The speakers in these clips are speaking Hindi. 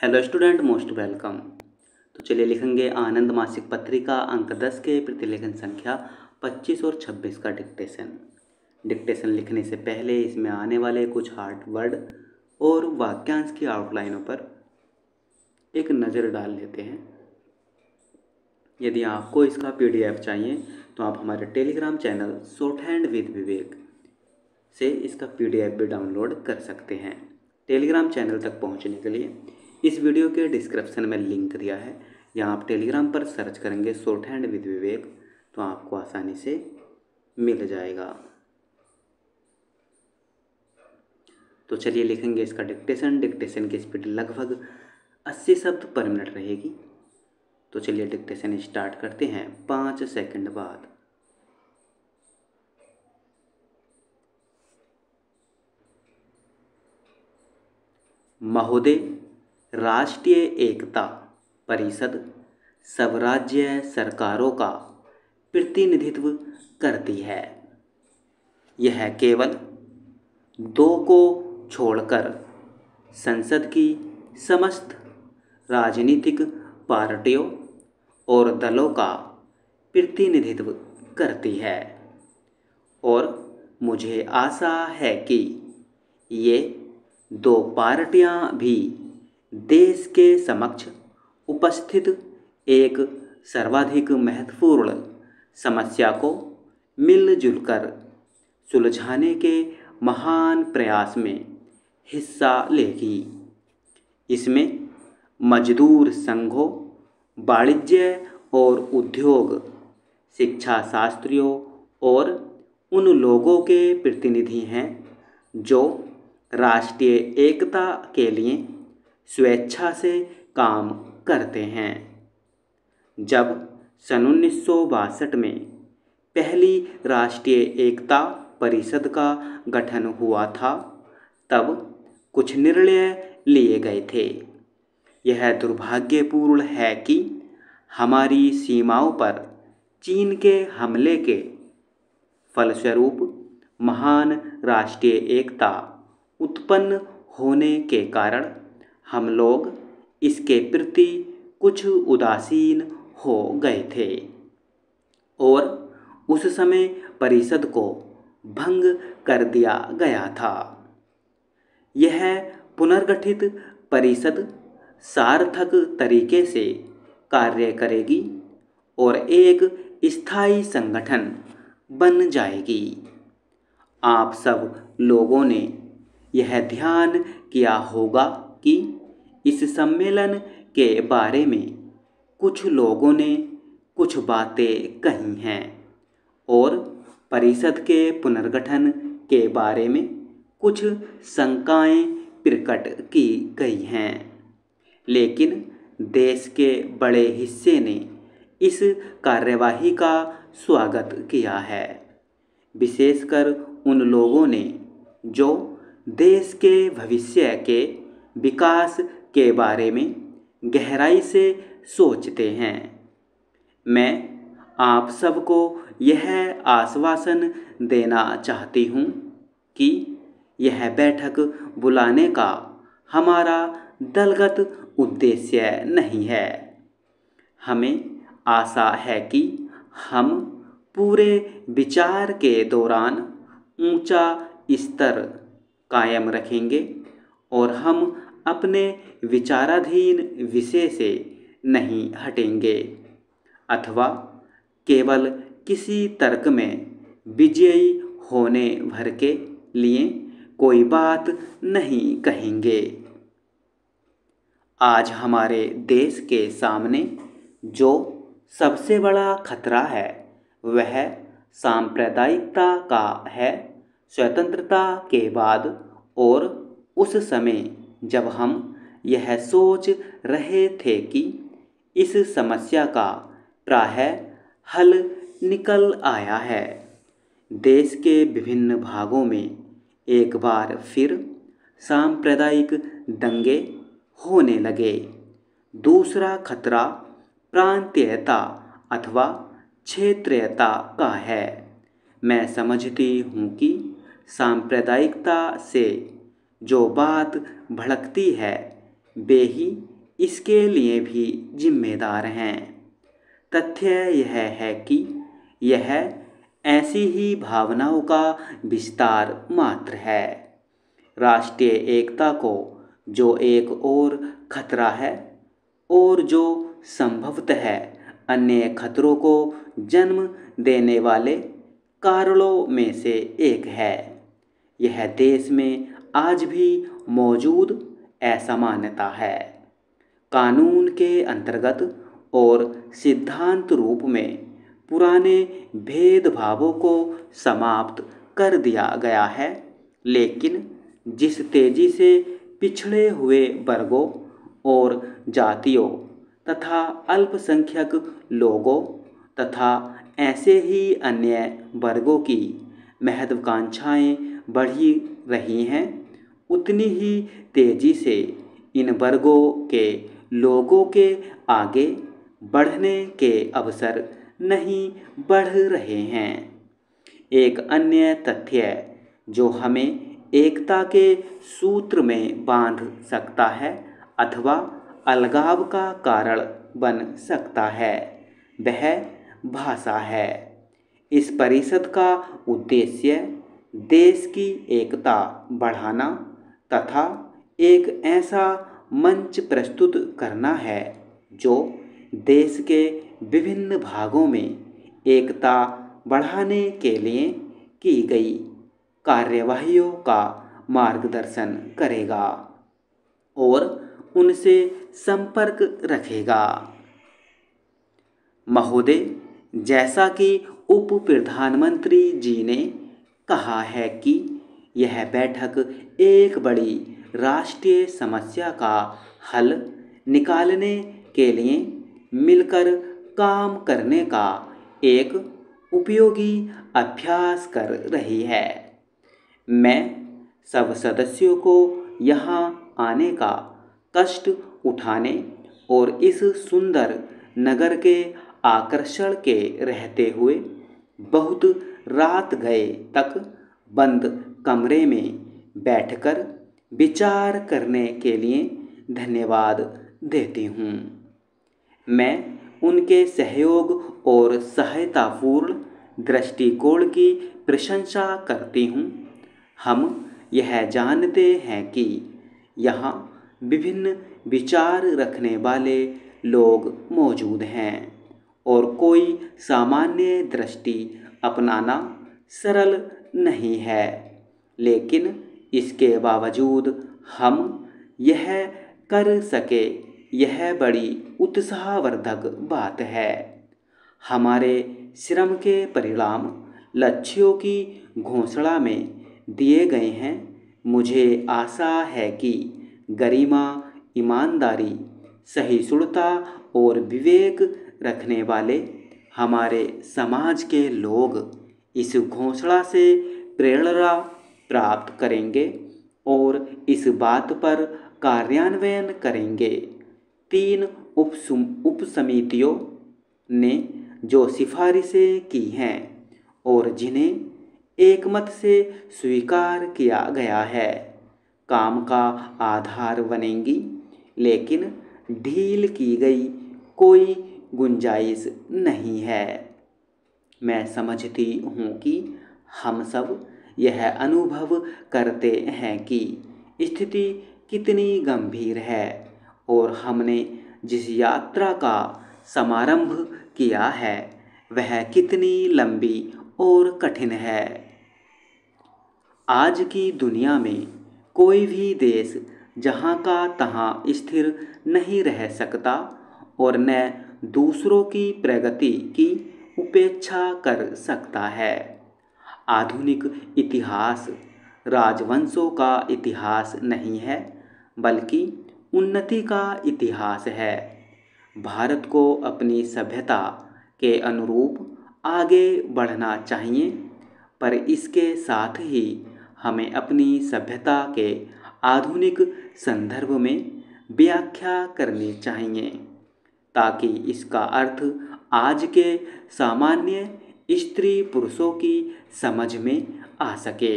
Hello student, most welcome. तो चलिए लिखेंगे आनंद मासिक पत्रिका अंक 10 के प्रतिलेखन संख्या 25 और 26 का डिक्टेशन लिखने से पहले इसमें आने वाले कुछ हार्ड वर्ड और वाक्यांश की आउटलाइनों पर एक नज़र डाल लेते हैं। यदि आपको इसका PDF चाहिए तो आप हमारे Telegram channel short hand with Vivek से इसका PDF भी डाउनलोड कर सकते हैं। टेलीग्राम चैनल तक पहुंचने के लिए इस वीडियो के डिस्क्रिप्शन में लिंक दिया है, यहाँ आप टेलीग्राम पर सर्च करेंगे शॉर्ट हैंड विद विवेक तो आपको आसानी से मिल जाएगा। तो चलिए लिखेंगे इसका डिक्टेशन की स्पीड लगभग 80 शब्द पर मिनट रहेगी। तो चलिए डिक्टेशन स्टार्ट करते हैं 5 सेकंड बाद। महोदय, राष्ट्रीय एकता परिषद सब राज्य सरकारों का प्रतिनिधित्व करती है। यह केवल 2 को छोड़कर संसद की समस्त राजनीतिक पार्टियों और दलों का प्रतिनिधित्व करती है और मुझे आशा है कि ये 2 पार्टियां भी देश के समक्ष उपस्थित एक सर्वाधिक महत्वपूर्ण समस्या को मिलजुल कर सुलझाने के महान प्रयास में हिस्सा लेगी। इसमें मजदूर संघों, वाणिज्य और उद्योग, शिक्षा शास्त्रियों और उन लोगों के प्रतिनिधि हैं जो राष्ट्रीय एकता के लिए स्वेच्छा से काम करते हैं। जब सन 1962 में पहली राष्ट्रीय एकता परिषद का गठन हुआ था, तब कुछ निर्णय लिए गए थे। यह दुर्भाग्यपूर्ण है कि हमारी सीमाओं पर चीन के हमले के फलस्वरूप महान राष्ट्रीय एकता उत्पन्न होने के कारण हम लोग इसके प्रति कुछ उदासीन हो गए थे और उस समय परिषद को भंग कर दिया गया था। यह पुनर्गठित परिषद सार्थक तरीके से कार्य करेगी और एक स्थायी संगठन बन जाएगी। आप सब लोगों ने यह ध्यान किया होगा कि इस सम्मेलन के बारे में कुछ लोगों ने कुछ बातें कही हैं और परिषद के पुनर्गठन के बारे में कुछ शंकाएं प्रकट की गई हैं, लेकिन देश के बड़े हिस्से ने इस कार्यवाही का स्वागत किया है, विशेषकर उन लोगों ने जो देश के भविष्य के विकास के बारे में गहराई से सोचते हैं। मैं आप सबको यह आश्वासन देना चाहती हूँ कि यह बैठक बुलाने का हमारा दलगत उद्देश्य नहीं है। हमें आशा है कि हम पूरे विचार के दौरान ऊंचा स्तर कायम रखेंगे और हम अपने विचाराधीन विषय से नहीं हटेंगे अथवा केवल किसी तर्क में विजयी होने भर के लिए कोई बात नहीं कहेंगे। आज हमारे देश के सामने जो सबसे बड़ा खतरा है वह सांप्रदायिकता का है। स्वतंत्रता के बाद और उस समय जब हम यह सोच रहे थे कि इस समस्या का प्रायः हल निकल आया है, देश के विभिन्न भागों में एक बार फिर सांप्रदायिक दंगे होने लगे। दूसरा खतरा प्रांतीयता अथवा क्षेत्रीयता का है। मैं समझती हूँ कि सांप्रदायिकता से जो बात भड़कती है वे ही इसके लिए भी जिम्मेदार हैं। तथ्य यह है कि यह ऐसी ही भावनाओं का विस्तार मात्र है। राष्ट्रीय एकता को जो एक और खतरा है और जो संभवतः अन्य खतरों को जन्म देने वाले कारणों में से एक है। यह देश में आज भी मौजूद असमानता है। कानून के अंतर्गत और सिद्धांत रूप में पुराने भेदभावों को समाप्त कर दिया गया है, लेकिन जिस तेजी से पिछड़े हुए वर्गों और जातियों तथा अल्पसंख्यक लोगों तथा ऐसे ही अन्य वर्गों की महत्वाकांक्षाएं बढ़ी रही हैं, उतनी ही तेजी से इन वर्गों के लोगों के आगे बढ़ने के अवसर नहीं बढ़ रहे हैं। एक अन्य तथ्य जो हमें एकता के सूत्र में बांध सकता है अथवा अलगाव का कारण बन सकता है, वह भाषा है। इस परिषद का उद्देश्य देश की एकता बढ़ाना तथा एक ऐसा मंच प्रस्तुत करना है जो देश के विभिन्न भागों में एकता बढ़ाने के लिए की गई कार्यवाहियों का मार्गदर्शन करेगा और उनसे संपर्क रखेगा। महोदय, जैसा कि उप प्रधानमंत्री जी ने कहा है कि यह बैठक एक बड़ी राष्ट्रीय समस्या का हल निकालने के लिए मिलकर काम करने का एक उपयोगी अभ्यास कर रही है। मैं सब सदस्यों को यहाँ आने का कष्ट उठाने और इस सुंदर नगर के आकर्षण के रहते हुए बहुत रात गए तक बंद कमरे में बैठकर विचार करने के लिए धन्यवाद देती हूँ। मैं उनके सहयोग और सहायतापूर्ण दृष्टिकोण की प्रशंसा करती हूँ। हम यह जानते हैं कि यहाँ विभिन्न विचार रखने वाले लोग मौजूद हैं और कोई सामान्य दृष्टि अपनाना सरल नहीं है, लेकिन इसके बावजूद हम यह कर सके, यह बड़ी उत्साहवर्धक बात है। हमारे श्रम के परिणाम लक्ष्यों की घोषणा में दिए गए हैं। मुझे आशा है कि गरिमा, ईमानदारी, सहिष्णुता और विवेक रखने वाले हमारे समाज के लोग इस घोषणा से प्रेरणा प्राप्त करेंगे और इस बात पर कार्यान्वयन करेंगे। 3 उपसमितियों ने जो सिफारिशें की हैं और जिन्हें एकमत से स्वीकार किया गया है, काम का आधार बनेंगी, लेकिन ढील की गई कोई गुंजाइश नहीं है। मैं समझती हूँ कि हम सब यह अनुभव करते हैं कि स्थिति कितनी गंभीर है और हमने जिस यात्रा का समारंभ किया है वह कितनी लंबी और कठिन है। आज की दुनिया में कोई भी देश जहाँ का तहाँ स्थिर नहीं रह सकता और न दूसरों की प्रगति की उपेक्षा कर सकता है। आधुनिक इतिहास राजवंशों का इतिहास नहीं है, बल्कि उन्नति का इतिहास है। भारत को अपनी सभ्यता के अनुरूप आगे बढ़ना चाहिए, पर इसके साथ ही हमें अपनी सभ्यता के आधुनिक संदर्भ में व्याख्या करनी चाहिए, ताकि इसका अर्थ आज के सामान्य स्त्री पुरुषों की समझ में आ सके।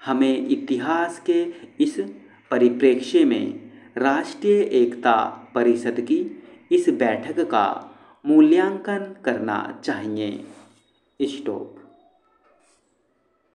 हमें इतिहास के इस परिप्रेक्ष्य में राष्ट्रीय एकता परिषद की इस बैठक का मूल्यांकन करना चाहिए। स्टॉप।